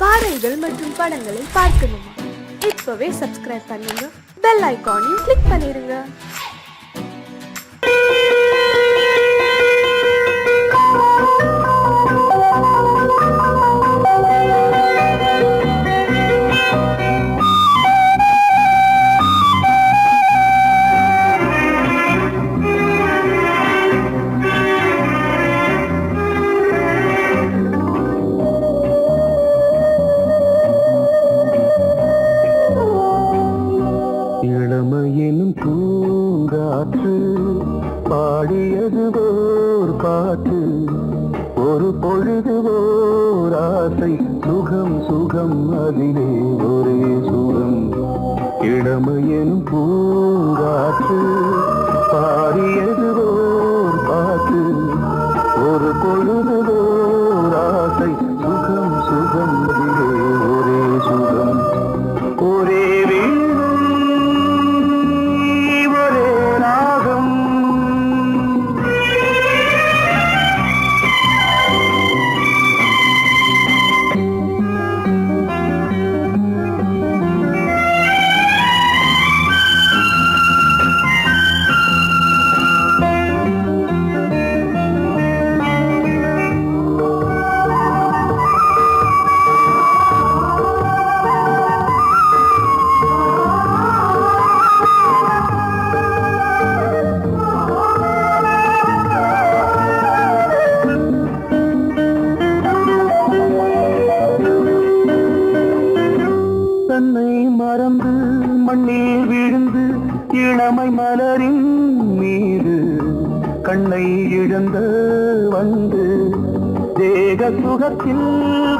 பாடல்கள் மற்றும் படங்களை பார்க்கணுமா? இப்பவே சப்ஸ்கிரைப் பண்ணுங்க, பெல் ஐகானையும் கிளிக் பண்ணிருங்க. இளமையெனும் பூங்காற்று பாடியது ஓர் பாட்டு, ஒரு பொழுது ஓர் ஆசை, சுகம் சுகம் அதிலே ஒரே சுகம். இளமையெனும் பூங்காற்று பாடியது ஓர் பாட்டு, ஒரு பொழுது ஓர் ஆசை, சுகம் சுகம் அதிலே ஒரே சுகம். ஒரே தன்னை மறந்து மண்ணில் விழுந்து இளமை மலரின் மீது கண்ணை இழந்த வந்து தேக சுகத்தில்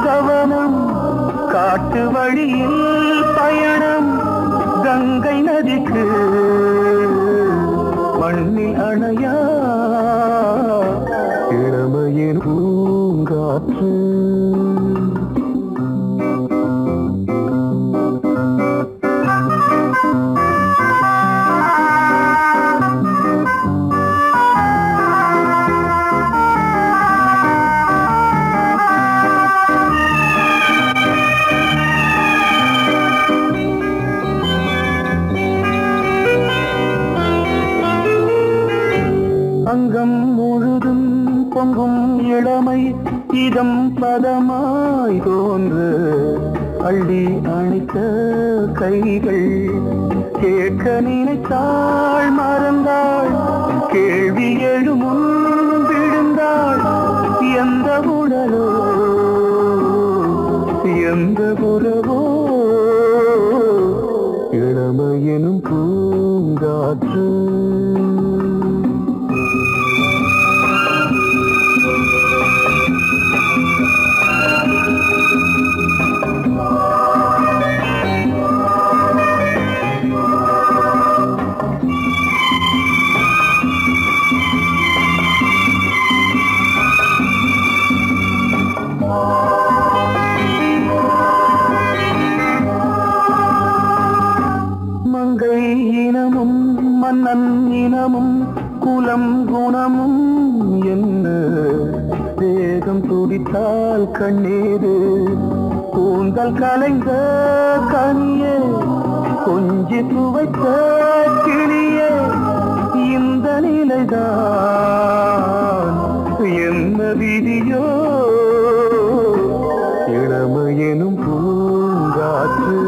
கவனம், காட்டு வழியில் பயணம், கங்கை நதிக்கு மண்ணில் அணையா இளமையின் பூங்காற்று. அங்கம் முழுதும் பொங்கும் இளமை இதம் பதமாய் தோன்று, அள்ளி அணைத்த கைகள் கேட்க நினைத்தாள் மறந்தாள், கேள்வி எழுமுன் விழுந்தாள். எந்த உடலோ எந்த புறவோ இளமையெனும் பூங்காற்று. மங்கை இனமும் மன்னன் இனமும் குலம் குணமும் என்ன, தேகம் துடித்தால் கண்ணீரு, கூந்தல் கலைந்த கனியே, கொஞ்சி துவைத்த கிளியே, இந்த நிலைதான் என்ன விதியோ. இளமையெனும் பூங்காற்று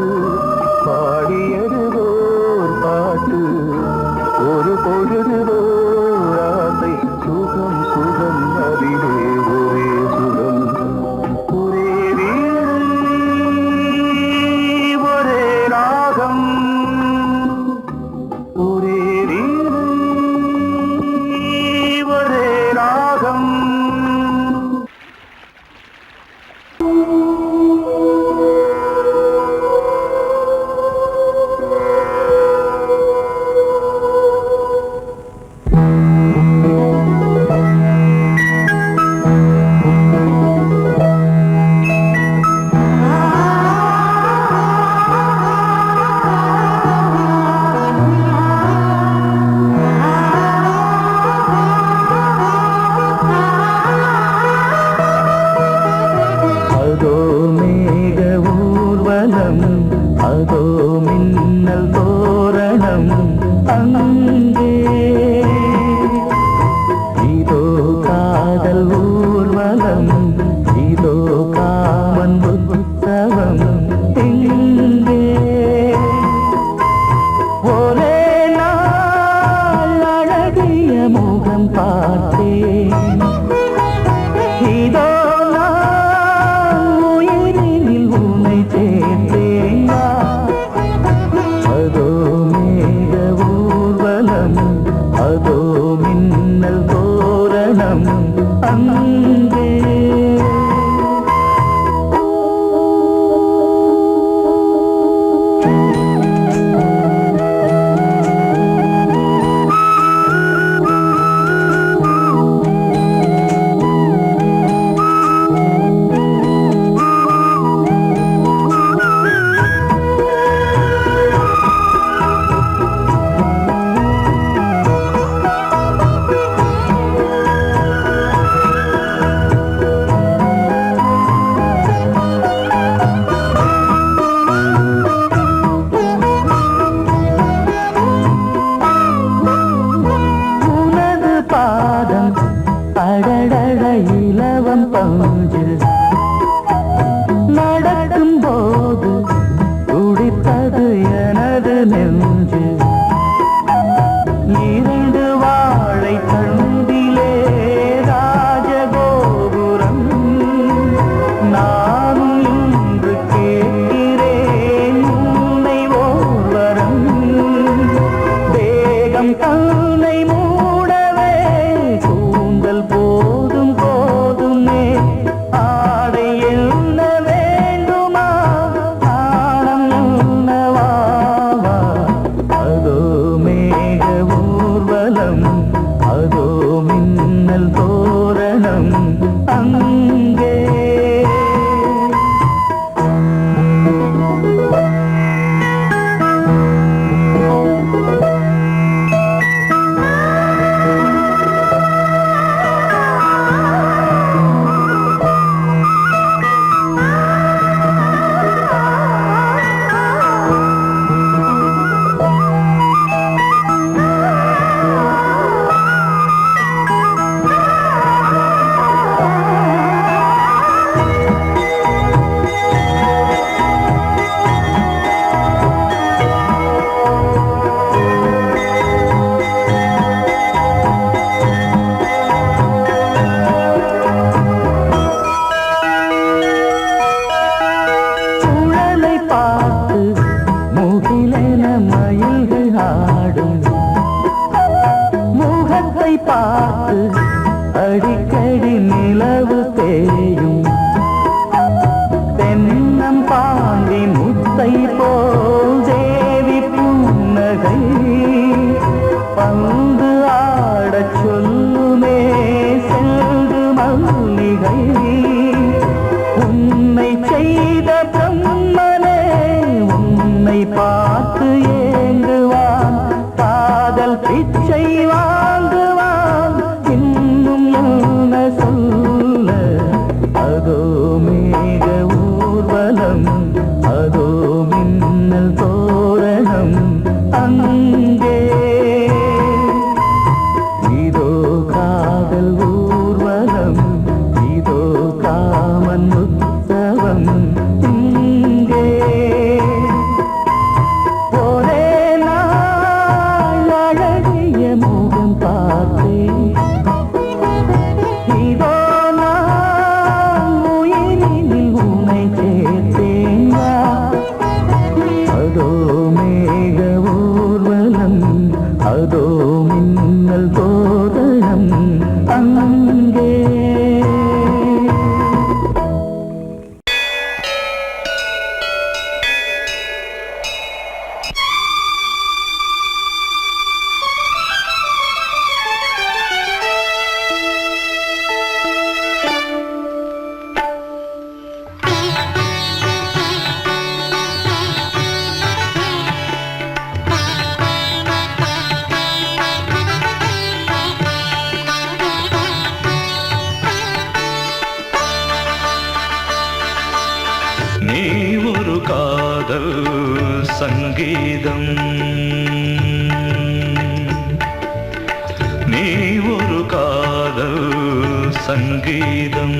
பாடியது ஓர் பாட்டு, ஒரு பொழுது ஓர் ஆசை, சுகம் சுகம் அதிலே ஒரே சுகம். ஒரே வீணை ஒரே ராகம், ஒரே வீணை ஒரே ராகம். ஒரு காதல் சங்கீதம், நீ ஒரு காதல் சங்கீதம்.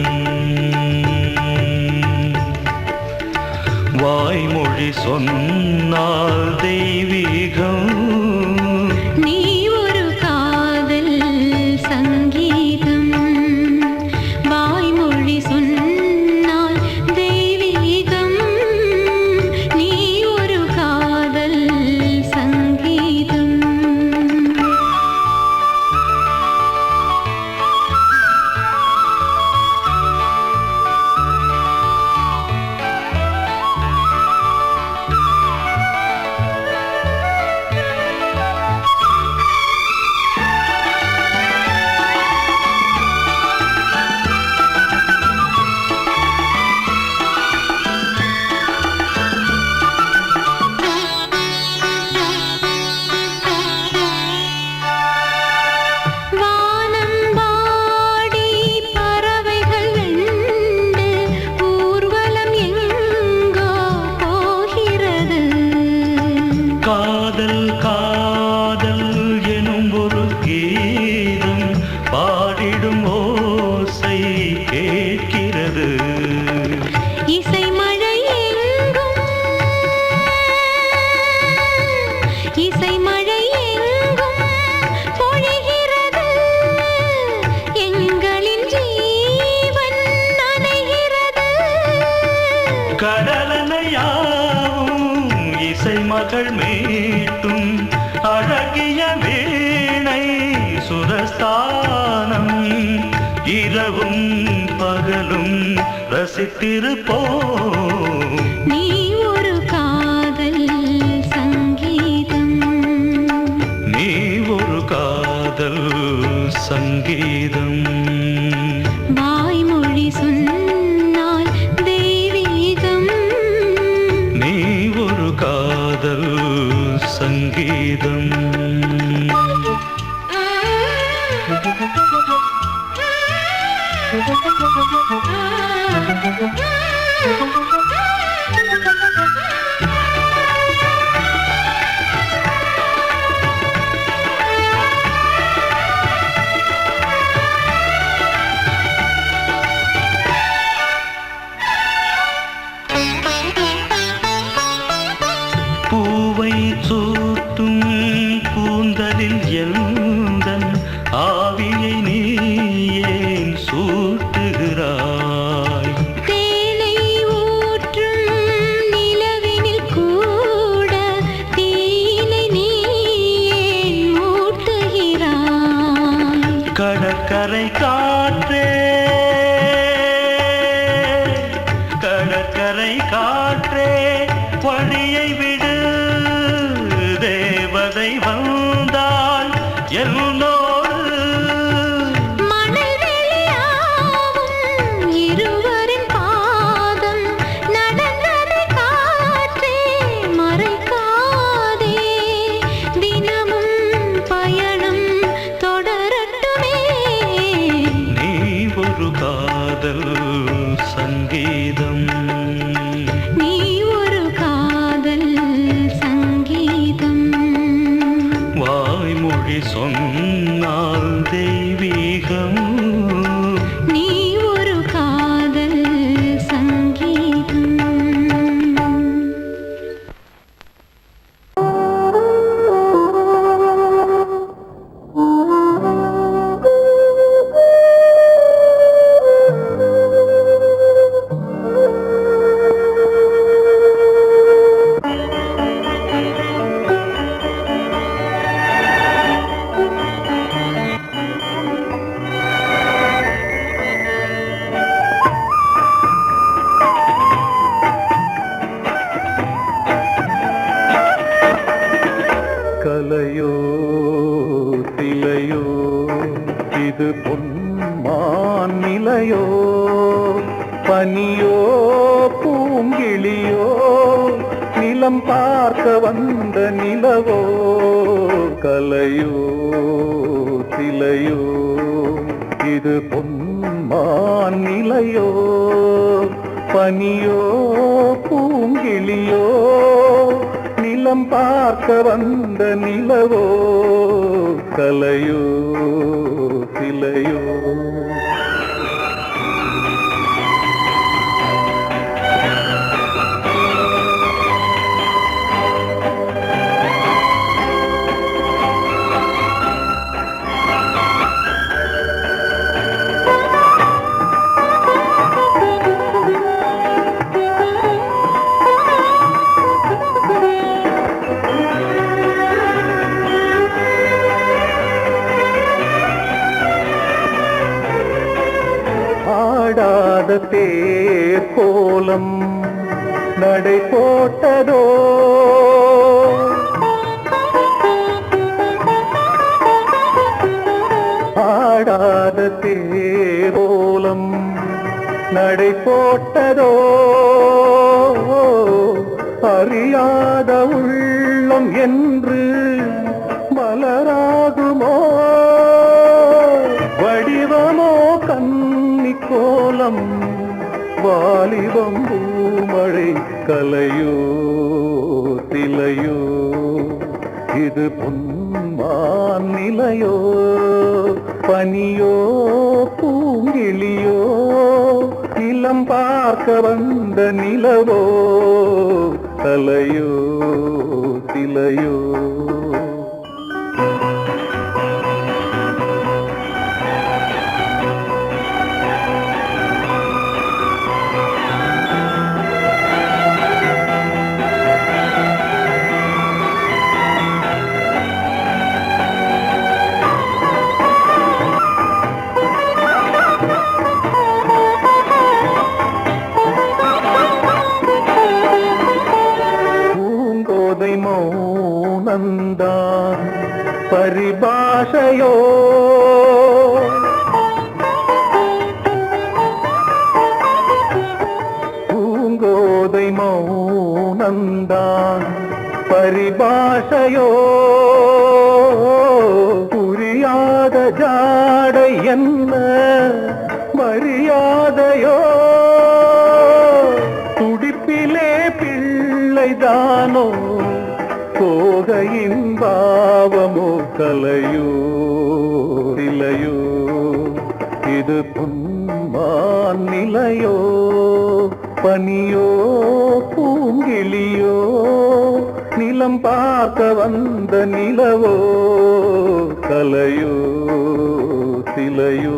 வாய்மொழி சொன்னால் தெய்வீகம், நீ ஒரு காதல் சங்கீதம். வாய்மொழி சொன்னால் தெய்வீகம், நீ ஒரு காதல் சங்கீதம். காதல் காதல் எனும் ஒரு கீதம் பாடிடும் ஓசை கேட்கிறது. இசை மழை எங்கும், இசை மழை எங்கும் பொழிகிறது. எங்களின் ஜீவன் நனைகிறது. கடலனையாவும் இசை மகள் மீட்டும் அழகிய வீணை சுரஸ்தானம். இரவும் பகலும் ரசித்திருப்போம். நீ ஒரு காதல் சங்கீதம், நீ ஒரு காதல் சங்கீதம். வாய்மொழி சொன்னால் தெய்வீகம், நீ ஒரு காதல் சங்கீதம். பூவை சூட்டும் கூந்தலில் எந்தன் ஆவியை நீ ஏன் சூட்டுகிறாய்? தேனை ஊற்றும் நிலவினில் கூட தீனை நீ ஏன் மூட்டுகிறாய்? கடற்கரை காற்றே, கடற்கரை காற்றே வழியை விடு. தேவதை வந்தால் என்னோடு மணல் வெளியாகும் இருவரின் பாதம் நடந்ததை காற்றே மறைக்காதே. தினமும் பயணம் தொடரட்டுமே. நீ ஒரு காதல் சங்கீதம், நீ ஒரு காதல் சங்கீதம். வாய்மொழி சொன்னால் தெய்வீகம். நீ ஒரு காதல் சங்கீதம். கலையோ திலையோ இது பொன்மான் நிலையோ, பனியோ பூங்கிளியோ நிலம் பார்க்க வந்த நிலவோ. கலையோ திலையோ இது பொன்மான் நிலையோ, பனியோ பூ பூங்கிளியோ நிலம் பார்க்க வந்த நிலவோ கலையோ சிலையோ ஆடாத தேர் கோலம் நடை போட்டதோ ஆடாத தேர் கோலம் நடை போட்டதோ அறியாத உள்ளம் என்று மலராகுமோ வடிவமோ கன்னி கோலம் வாலிபம் பூமழை கலையோ சிலையோ இது பொன்மான் நிலையோ பனியோ பூங்கிளியோ நிலம் பார்க்க வந்த நிலவோ கலையோ சிலையோ மௌனந்தான் பரிபாஷையோ பூங்கோதை மௌனந்தான் பரிபாஷையோ புரியாத ஜாடை என்ன மரியாதையோ துடிப்பிலே பிள்ளைதானோ கோகையின் பாவமோ கலையோ சிலையோ இது பொன்மான் நிலையோ பனியோ பூங்கிளியோ நிலம் பார்க்க வந்த நிலவோ கலையோ சிலையோ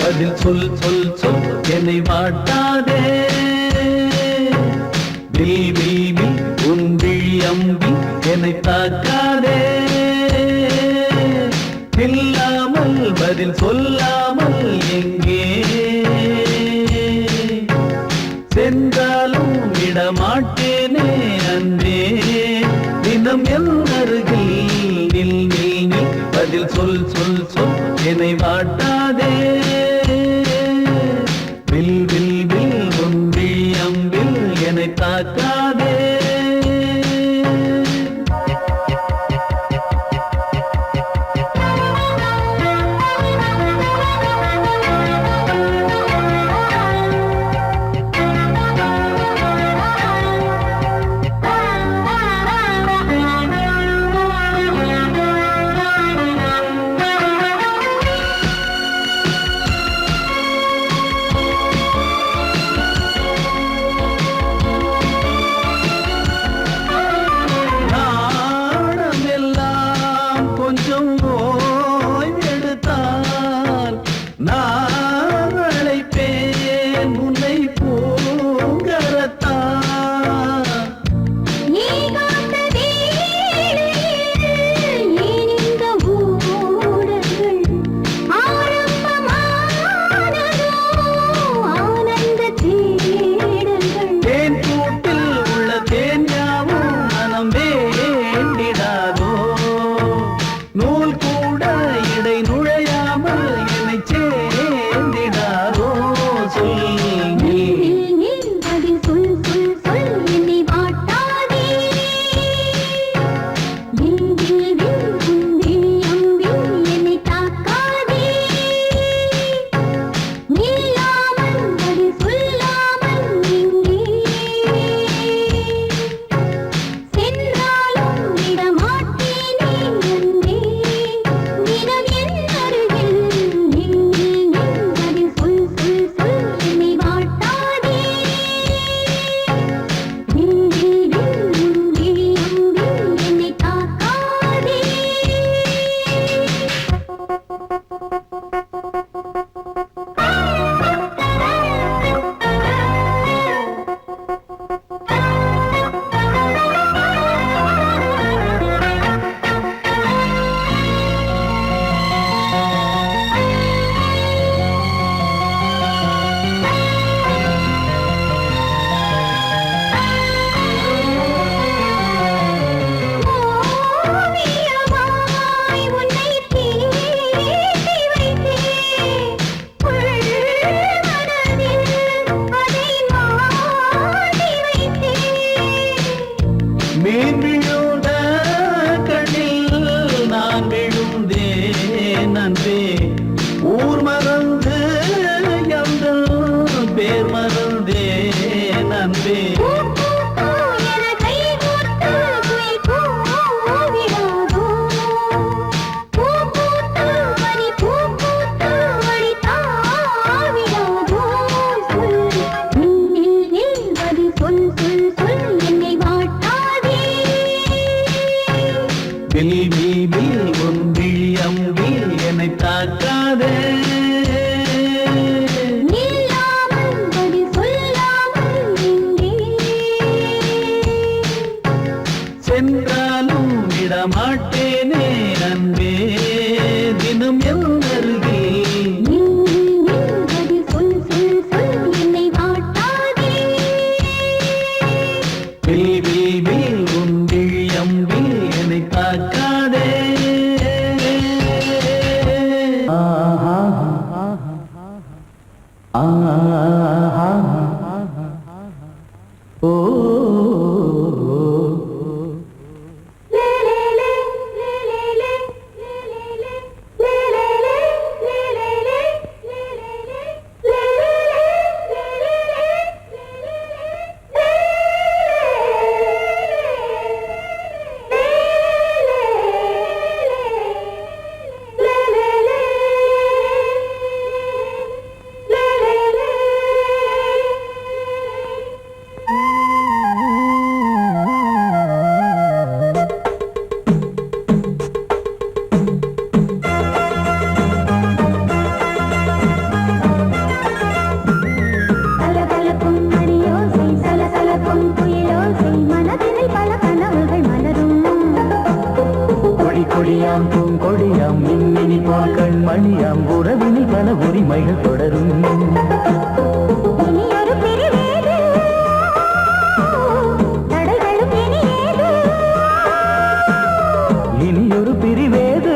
பதில் சொல் சொல் சொல் என்னை வாட்டாதே பில் உன் விழி அம்பி என்னை தாக்காதே இல்லாமல் பதில் சொல்லாமல் எங்கே சென்றாலும் விடமாட்டேனே அன்பே தினம் என் அருகில் நில் நில் நில் பதில் சொல் சொல் சொல் என்னை வாட்டாதே வில் வில் வில் ஒன்றி அம்பில் என்னை தாக்காதே மீன் விழுந்த கண்ணில் நான் விழுந்தேன் அன்பே. ஊர் மறந்து எங்கள் பேர் மறந்தேன் அன்பே. வில் வில் வில் உன் விழியம்பில் என்னை தாக்காதே. சென்றாலும் விடமாட்டேனே அன்பே தினம் என் அருகில். வில் வில் வில் உன் விழியம்பில் என்னை தாக்காதே. ஓ கொடியாம் பூங்கொடியாம் மின்மினி போல் கண்மணியாம் உறவினில் பல உரிமைகள் தொடரும். இனியொரு பிரிவேது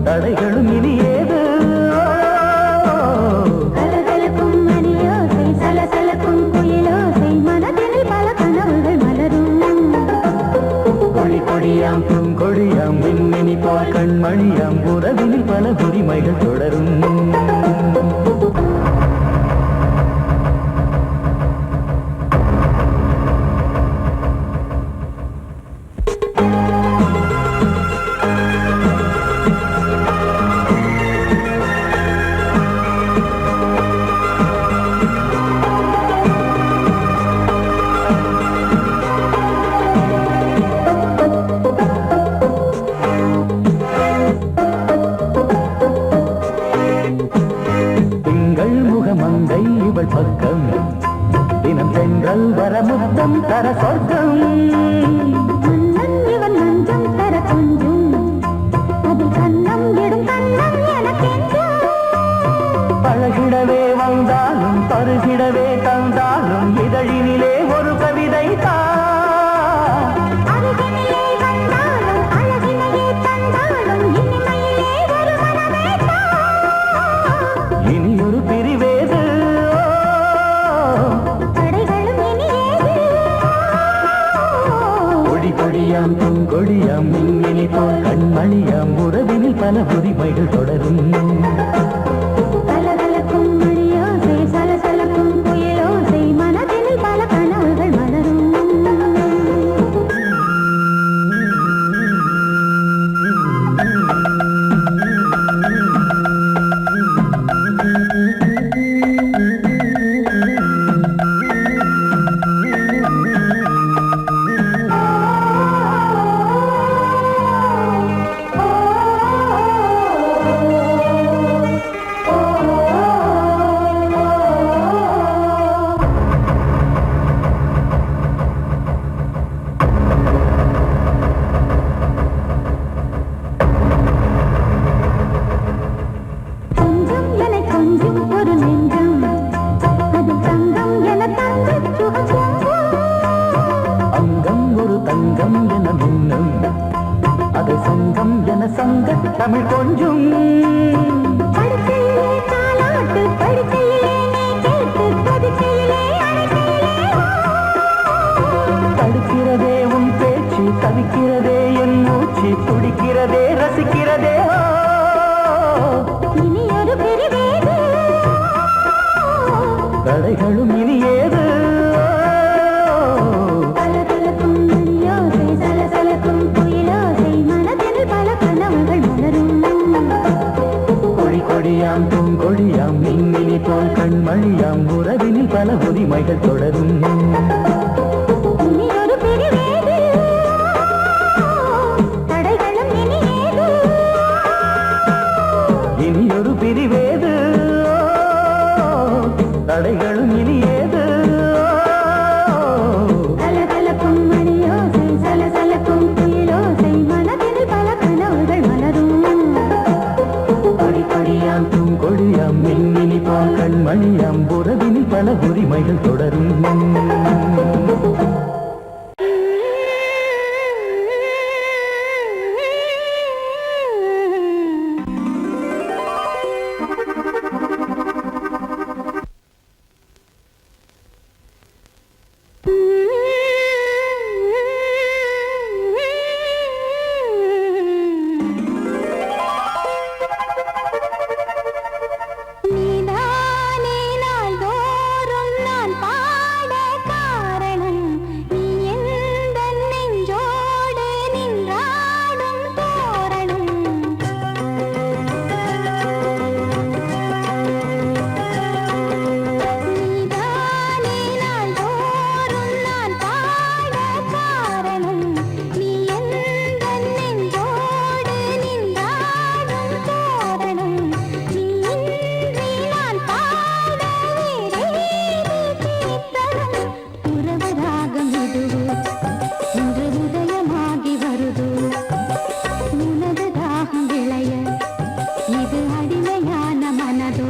தடைகளும் இனியேது. கொடியாம் பூங்கொடியாம் மின்மினி போல் கண்மணியாம் உறவினில் பல உரிமைகள் தொடரும். மங்கை இவள் பக்கம் தினம் சென்றல் வரமுத்தம் தர சொர்க்கம். இவன் நஞ்சம் தர கொஞ்சம் அதில் கண்ணம் இடும் கண்ணம் எனக்கென்றும். பழகிடவே வந்தாலும் பருகிடவே தந்தாலும் இதழினிலே ஒரு கவிதை தான். இனியொரு பிரிவேது கொடி கொடியாம் பூங்கொடியாம் மின்மினி போல் கண்மணியாம் உறவினில் பல உரிமைகள் தொடரும். கலகலக்கும் மணியோசை சலசலக்கும் புயலோசை மனதினில் பல கனவுகள் மலரும். தமிழ் கொஞ்சம் தடுக்கிறதே உன் பேச்சு, தவிக்கிறதே என் மூச்சு, துடிக்கிறதே ரசிக்கிறதே. இனி ஒரு பிரிவேது, தடைகளும் இனி ஏது. கலகலக்கும் மணியோசை, சலசலக்கும் குயிலோசை, மனதில் பல கனவுகள் மலரும். கொடி கொடியாம் பூங்கொடியாம் மின்மினி போல் கண்மணியாம், உறவினில் பல உரிமைகள் தொடரும். இனி ஒரு பிரிவேது, தடைகளும் இனி ஏது. இனி ஒரு பிரிவேது, தடைகளும் இனி ஏது. கலகலக்கும் மணியோசை, சலசலக்கும் குயிலோசை, மனதில் பல கனவுகள் மலரும். கொடி கொடியாம் பூங்கொடியாம் மின்மினி போல் கண்மணியாம், உறவினில் பல உரிமைகள் தொடரும். நீதானே நாள்தோறும் நான் பாட காரணம், நீ எந்தன் நெஞ்சோடு நின்றாடும் தோரணம். நீதானே நாள்தோறும் நான் பாட காரணம், நீ எந்தன் நெஞ்சோடு நின்றாடும் தோரணம். நீ நான் பாட வேறேது கீர்த்தனம். உறவு ராகம் இதுவோ இன்று உதயமாகி வருதோ, உனது தாகம் விளைய இது அடிமையான மனதோ.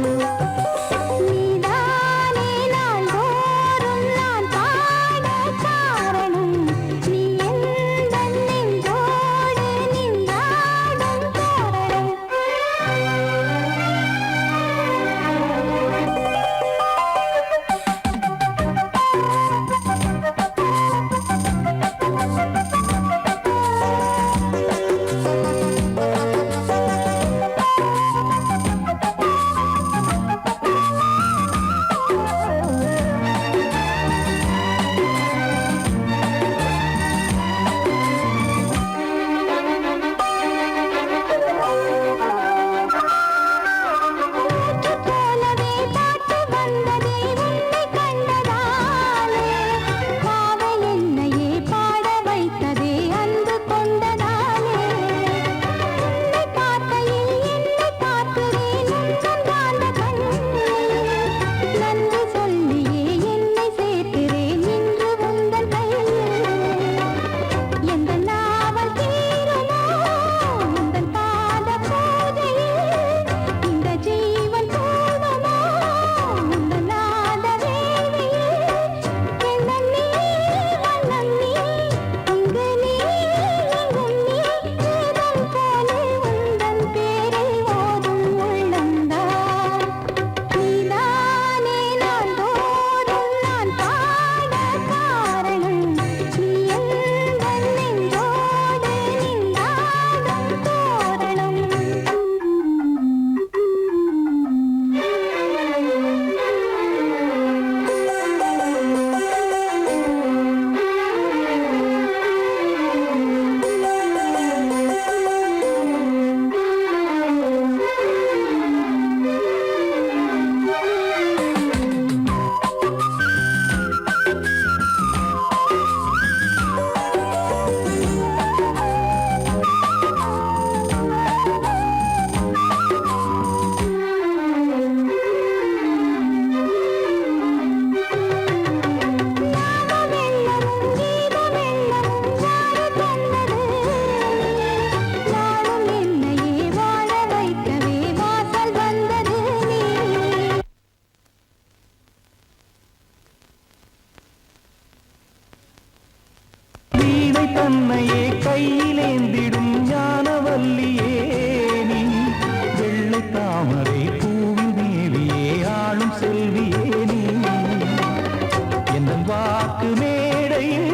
நீதானே நாள்தோறும் நான் பாட காரணம், நீ எந்தன் நெஞ்சோடு நின்றாடும் தோரணம். போலவே பாட்டு வந்ததே உன்னை கண்டதாலே, காதல் என்னையே பாட வைத்ததே அன்பு கொண்டதாலே. உன்னை பார்க்கையில் என்னை பார்க்கிறேன் உந்தன் காந்த கண்ணில், நன்றி சொல்லியே என்னை சேர்க்கிறேன் இன்று உந்தன் கையில். எந்த நாவல் தீருமோ உந்தன் பாத பூஜையில், இந்த ஜீவன் போதுமோ உந்தன் நாத வேள்வியில். எண்ணம் நீ வண்ணம் நீ, இங்கு நீ எங்கும் நீ, வேதம் போலே உந்தன் பேரை ஓதும் உள்ளம்தான். நீதானே நாள்தோறும் நான் பாட காரணம், நீ எந்தன் நெஞ்சோடு நின்றாடும் தோரணம். நாளும் என்னையே வாழ வைக்கவே வாசல் வந்தது நீ. வீணை தன்னையே கையிலேந்திடும் ஞானவல்லியே நீ, வெள்ளை தாமரை பூவின் தேவியே ஆளும் செல்வியே நீ. என் வாக்கு மேடையில்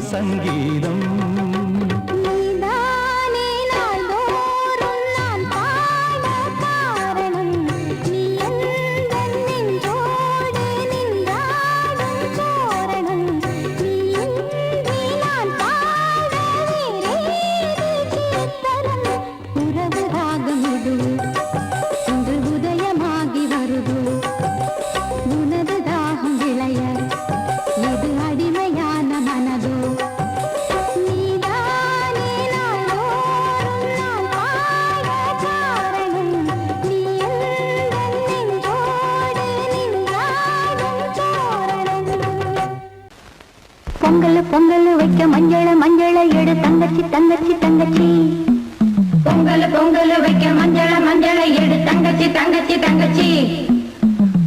சங்கீதம் நீதானே நாள்தோறும் நான் பாட காரணம் நீ எந்தன் நெஞ்சோடு நின்றாடும் தோரணம் நீ இன்றி நான் பாட வேறேது கீர்த்தனம் உறவு ராகம் இது இன்று உதயமாகி வருது உனது தாகம் விளைய இது அடிமையான மனதோ நீதானே நாள்தோறும் நான் பாட காரணம் நீ எந்தன் நெஞ்சோடு நின்றாடும் தோரணம் பொங்கல் பொங்கல் வைக்க மஞ்சள மஞ்சள எடு தங்கச்சி தங்கச்சி தங்கச்சி பொங்கல் பொங்கல் வைக்க மஞ்சள மஞ்சள எடு தங்கச்சி தங்கச்சி தங்கச்சி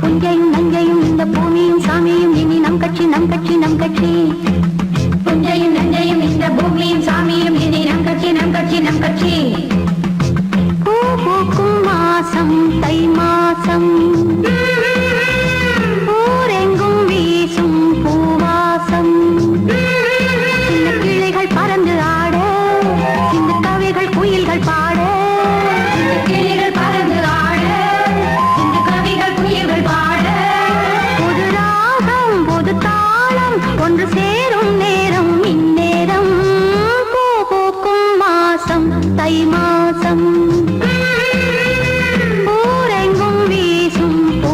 புஞ்சையும் நஞ்சையும் இந்த பூமியும் சாமியும் இனி நம் கட்சி நம் கட்சி நம் கட்சி புஞ்சையும் நஞ்சையும் இந்த பூமியும் சாமியும் இனி நம் கட்சி நம் கட்சி நம் கட்சி பூ பூக்கும் மாசம் தை மாசம் ஊரெங்கும் வீசும் பூவாசம் சின்ன கிளைகள் பறந்து ஆட சின்ன கவிகள் குயில்கள் பாட சின்ன கிளைகள் பறந்து ஆட சின்ன கவிகள் குயில்கள் பாட புது ராகம் புது தாளம் ஒன்று சேரும் நேரம் இந்நேரம் பூ பூக்கும் மாசம் தை மாசம் ஊரெங்கும் வீசும் பூ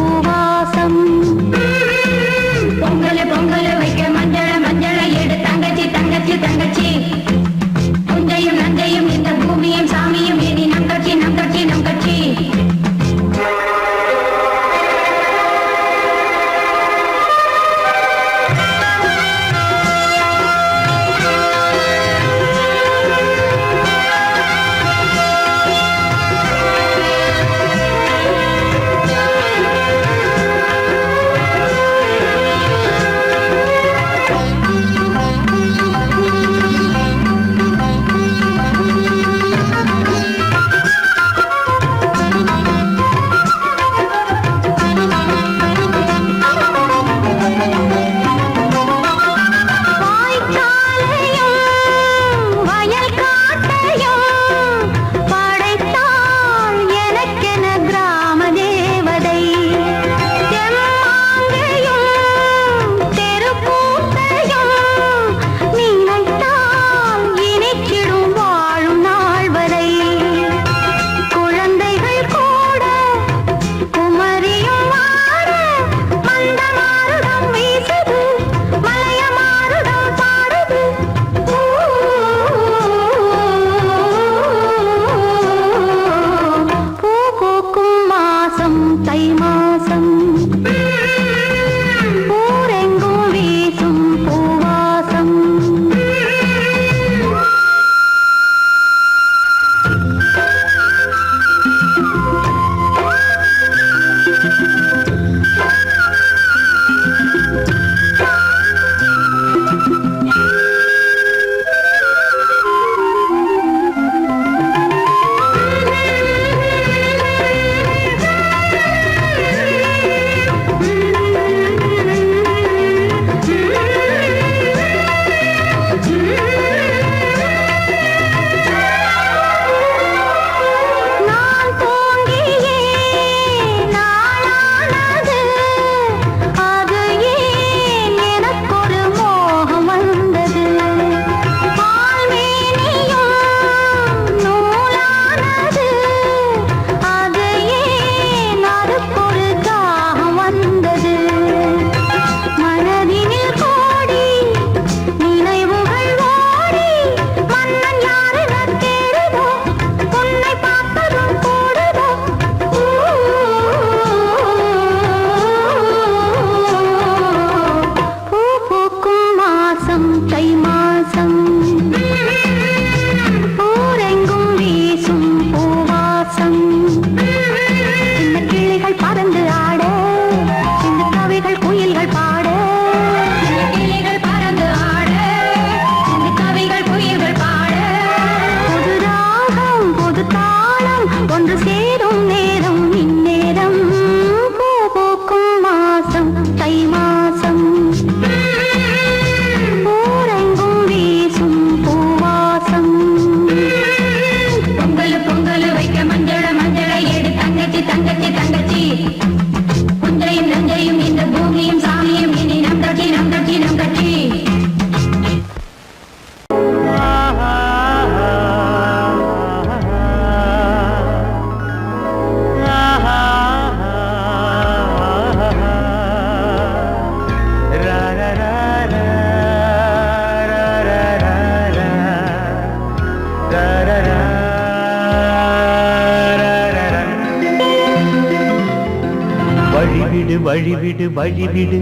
வழிவிடு வழிவிடு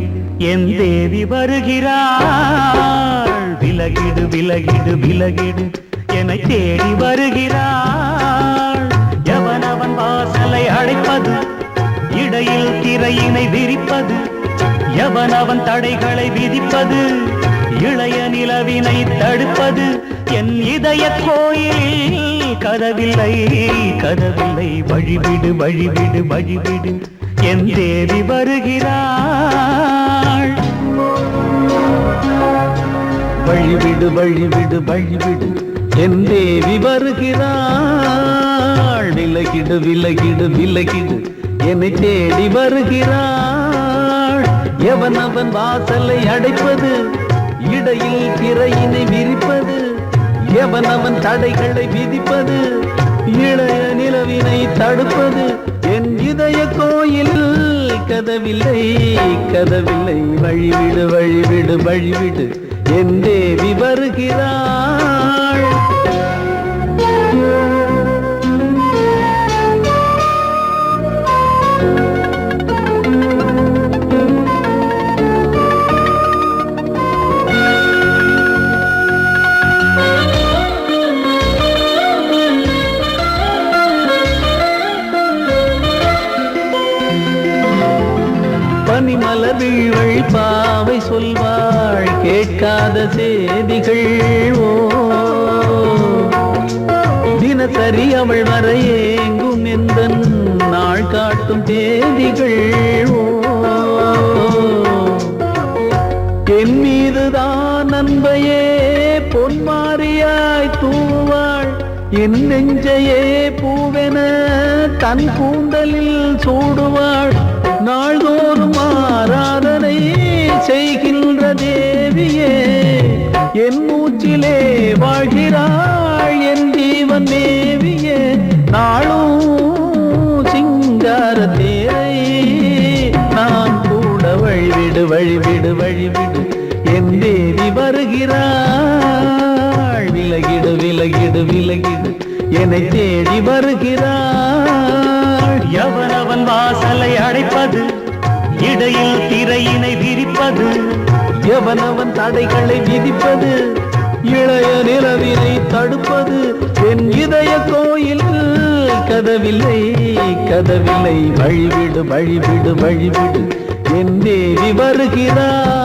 என் தேவி வருகிறாள். விலகிடு விலகிடு விலகிடு என்னை தேடி வருகிறாள். எவனவன் வாசலை அழைப்பது, இடையில் திரையினை விரிப்பது, எவனவன் தடைகளை விதிப்பது, இளைய நிலவினை தடுப்பது, என் இதய கோயிலில் கதவில்லை கதவில்லை. வழிவிடு வழிவிடு வழிவிடு என் தேவி வருகிறாள். வழிவிடு வழிவிடு வழிவிடு என் தேவி வருகிறாள். விலகிடு விலகிடு விலகிடு என்னை தேடி வருகிறாள். எவனவன் வாசலை அடைப்பது, இடையில் திரையினை விரிப்பது, எவனவன் தடைகளை விதிப்பது, இளைய நிலவினை தடுப்பது, என் இதய கோயில் கதவில்லை கதவில்லை. வழிவிடு வழிவிடு வழிவிடு என் தேவி வருகிறாள். பனிமலர் வீழ்வழி பாவை சொல்வாள் கேட்காத செய்திகள். ஓ தினசரி அவள் வர ஏங்கும் எந்த நாள் காட்டும் தேதிகள். ஓ என் மீதுதான் அன்பையே பொன்மாரியாய் தூவாள். என் நெஞ்சையே பூவென தன் கூந்தலில் சூடுவாள். நாள்தோறும் ஆராதனை செய்கின்ற தேவியே, என் மூச்சிலே வாழ்கிறாள் என் ஜீவன் தேவியே. நாளும் சிங்கார தேரை நான் கூட வழிவிடு வழிவிடு வழிவிடு என் தேவி வருகிறாள். விலகிடு விலகிடு விலகிடு என்னை தேடி வருகிறாள். எவனவன் வாசலை அடைப்பது, இடையில் திரையினை விரிப்பது, எவனவன் தடைகளை விதிப்பது, இளைய நிலவினை தடுப்பது, என் இதய கோயில் கதவில்லை கதவில்லை. வழிவிடு வழிவிடு வழிவிடு என் தேவி வருகிறாள்.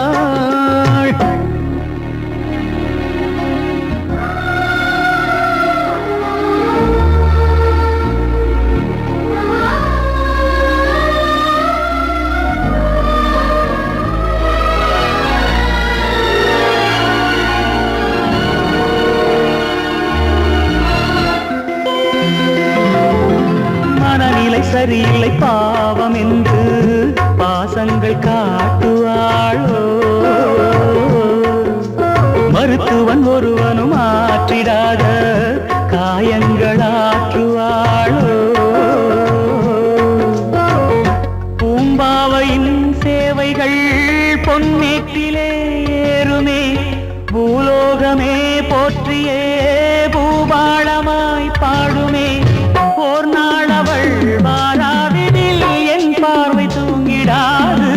சரியில்லை பாவம் என்று பாசங்கள் காட்டுவாளோ. மருத்துவன் ஒருவனும் ஆற்றிடாத காயங்களாற்றுவாளோ. பூம்பாவையின் சேவைகள் பொன்னேட்டிலே ஏறுமே, பூலோகமே போற்றியே பூபாளமாய் பாடுமே. ஓர் நாள் அவள் வாராவிடில் என் பார்வை தூங்கிடாது.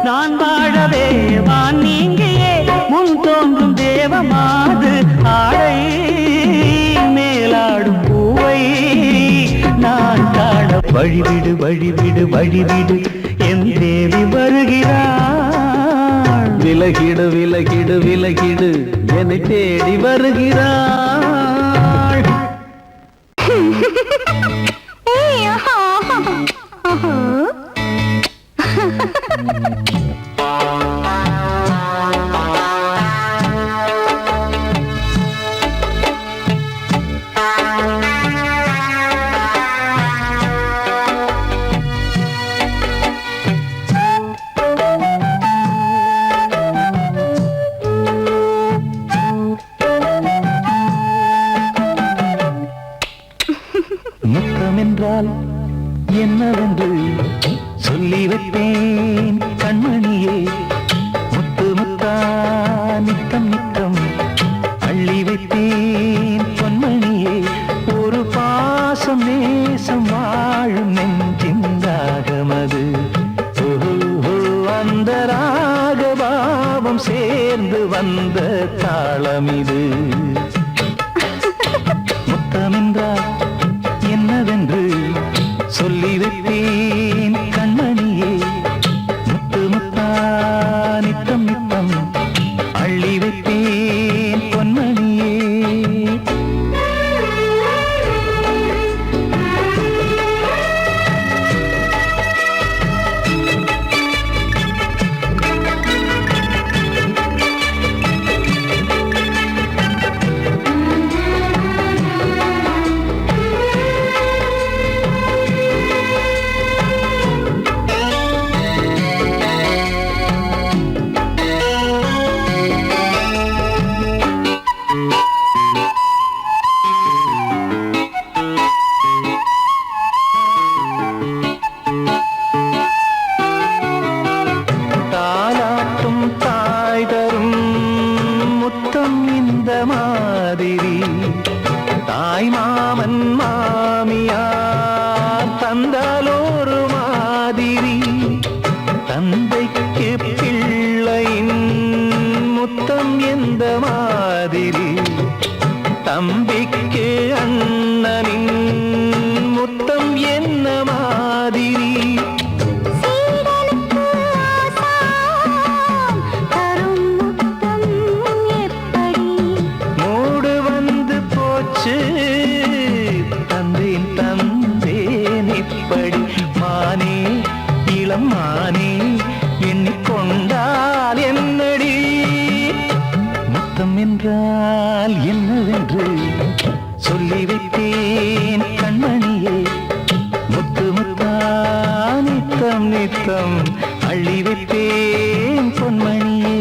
நான் வாழவே வான் நீங்கியே முன் தோன்றும் தேவமாது. ஆடை மேலாடும் பூவை நான் காண வழிவிடு வழிவிடு வழிவிடு என் தேவி வருகிறாள். விலகிடு விலகிடு விலகிடு என்னை தேடி வருகிறாள். முத்தமென்றால் என்னவென்று சொல்லி வைப்பேன் கண்மணியே. முத்து முத்தா நித்தம் நித்தம் அள்ளி வைப்பேன் பொன்மணியே. ஒரு பாசம் நேசம் வாழும் நெஞ்சின் தாகமது. பாவம் சேர்ந்து வந்த தாளம் இது. முத்தமென்றால் என்னவென்று சொல்லி வைத்தேன் கண்மணியே. முத்து முத்தா நித்தம் நித்தம் அள்ளி வைத்தேன் பொன்மணியே. தாலாட்டும் தாய் தரும் முத்தம் இந்த மாதிரி தாய் மாமன் மாமியார் தந்தாலோரு மாதிரி. தந்தைக்கு பிள்ளையின் முத்தம் எந்த மாதிரி தம்பிக்கு அண்ணனின் முத்தம் என்ன மாதிரி. சீடனுக்கு ஆசான் தரும் முத்தம் எப்படி? மூடு வந்து போச்சு தந்தேன் தந்தேன் இப்படி. மானே இளம் மானே எண்ணிக்கொண்டால் என்னடி. முத்தம் என்றால் என்னவென்று சொல்லி வைத்தேன் கண்மணியே. முத்து முத்தா நித்தம் நித்தம் அள்ளி வைத்தேன் பொன்மணியே.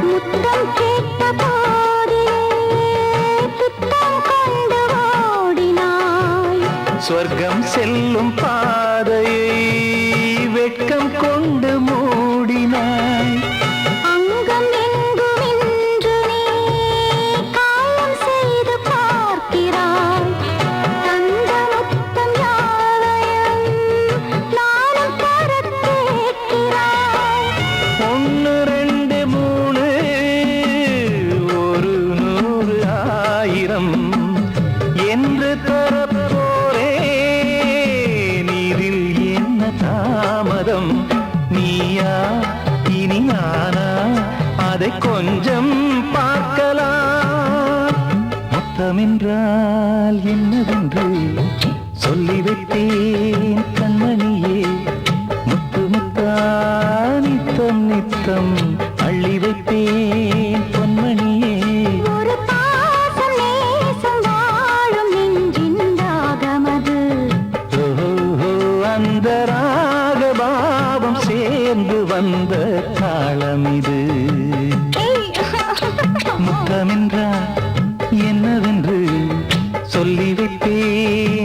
முத்தம் கேட்ட போதிலே துத்தம் கொண்டு ஓடினாய். சொர்க்கம் செல்லும் பாதையை வெட்கம் கொண்டு மூடினாய். அங்கம் எங்கும் இன்று நீ காயம் செய்து பார்க்கிறாய். தந்த முத்தம் யாவையும் நானும் தரக் கேட்கிறாய். 1 2 3 ஒரு 100 1000 என்று தரப்போரேன். இதில் என்ன தாமதம்? நீயா இனி நானா அதை கொஞ்சம் பார்க்கலாம். முத்தமென்றால் என்னவென்று சொல்லி வைத்தேன் கண்மணியே. முத்து முத்தா நித்தம் நித்தம் அள்ளி வைத்தேன் பொன்மணியே. ஒரு பாசம் நேசம் வாழும் நெஞ்சின் தாகமது. ஓஹோ, அந்த ராக பாவம் சேர்ந்து வந்த தாளம் இது. முத்தமென்றால் என்னவென்று சொல்லி வைத்தேன்